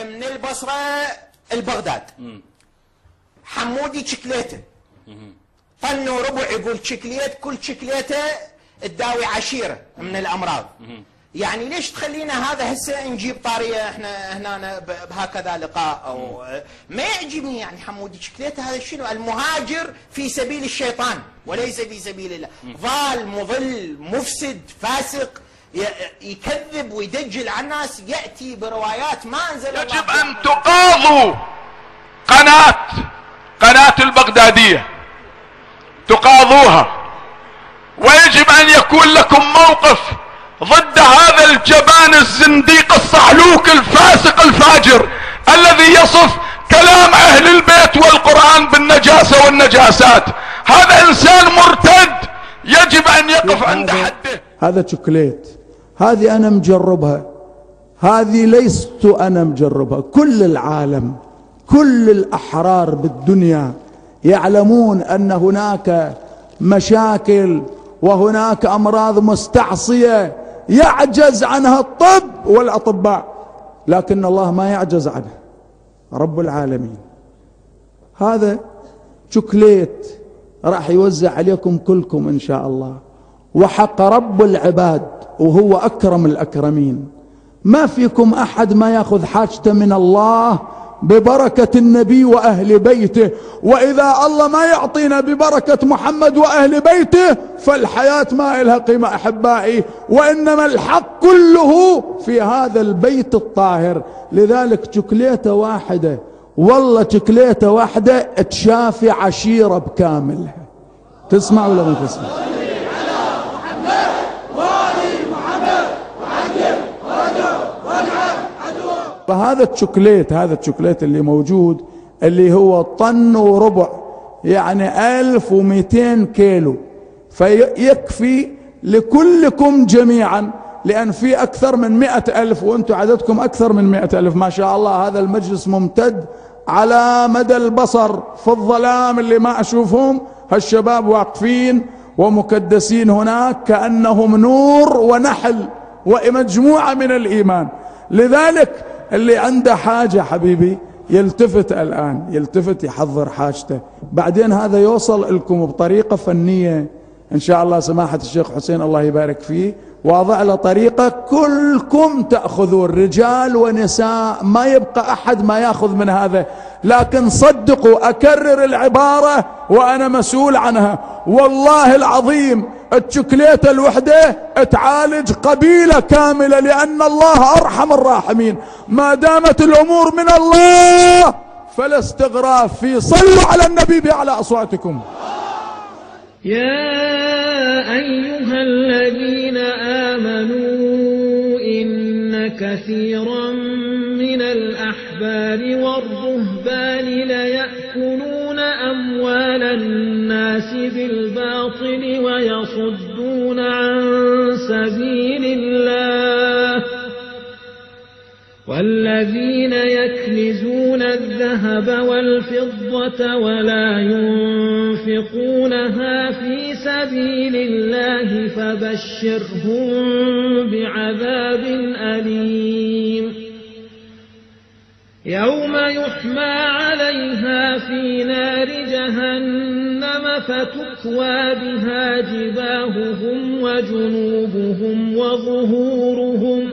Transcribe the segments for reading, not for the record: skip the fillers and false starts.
من البصرة البغداد، حمودي شكليته طن وربع، يقول شكليت كل شكليته تداوي عشيرة من الأمراض. يعني ليش تخلينا هذا هسه نجيب طارية احنا هنا بهكذا لقاء او ما يعجبني. يعني حمودي شكليته هذا شنو؟ المهاجر في سبيل الشيطان وليس في سبيل الله، ضال مضل مفسد فاسق يكذب ويدجل على الناس، يأتي بروايات ما أنزل الله. يجب أن تقاضوا قناة البغدادية، تقاضوها، ويجب أن يكون لكم موقف ضد هذا الجبان الزنديق الصحلوك الفاسق الفاجر الذي يصف كلام أهل البيت والقرآن بالنجاسة والنجاسات. هذا إنسان مرتد يجب أن يقف عند حده. هذا شوكليت، هذه أنا مجربها، هذه ليست أنا مجربها، كل العالم كل الأحرار بالدنيا يعلمون أن هناك مشاكل وهناك أمراض مستعصية يعجز عنها الطب والأطباء، لكن الله ما يعجز عنه رب العالمين. هذا شوكليت راح يوزع عليكم كلكم إن شاء الله، وحق رب العباد وهو أكرم الأكرمين، ما فيكم أحد ما يأخذ حاجته من الله ببركة النبي وأهل بيته، وإذا الله ما يعطينا ببركة محمد وأهل بيته فالحياة ما إلها قيمة أحبائي، وإنما الحق كله في هذا البيت الطاهر. لذلك شوكليته واحدة، والله شوكليته واحدة تشافي عشيرة بكاملها. تسمع ولا ما تسمع؟ فهذا الشوكليت، هذا الشوكليت اللي موجود اللي هو طن وربع، يعني 1200 كيلو، فيكفي لكلكم جميعا، لأن في أكثر من 100,000 وأنتم عددكم أكثر من 100,000 ما شاء الله. هذا المجلس ممتد على مدى البصر في الظلام اللي ما أشوفهم، هالشباب واقفين ومكدسين هناك كأنهم نور ونحل ومجموعة من الإيمان. لذلك اللي عنده حاجة حبيبي يلتفت الآن، يلتفت يحضر حاجته، بعدين هذا يوصل لكم بطريقة فنية إن شاء الله. سماحة الشيخ حسين الله يبارك فيه واضع له طريقة كلكم تأخذون، رجال ونساء، ما يبقى أحد ما يأخذ من هذا. لكن صدقوا، أكرر العبارة وأنا مسؤول عنها، والله العظيم الشوكليتة الوحدة تعالج قبيلة كاملة، لأن الله أرحم الراحمين. ما دامت الأمور من الله فلا استغراف في. صلوا على النبي بأعلى أصواتكم. يا أيها الذين آمنوا إن كثيرا من الأحبار والرهبان ليأكلون أموال الناس بالباطل ويصدون عن سبيل الله، والذين يكنزون الذهب والفضة ولا ينفقونها في سبيل الله فبشرهم بعذاب أليم، يوم يحمى عليها في نار جهنم فتكوى بها جباههم وجنوبهم وظهورهم،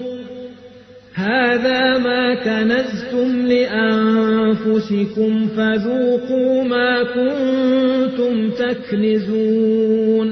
هذا ما كنزتم لأنفسكم فذوقوا ما كنتم تكنزون.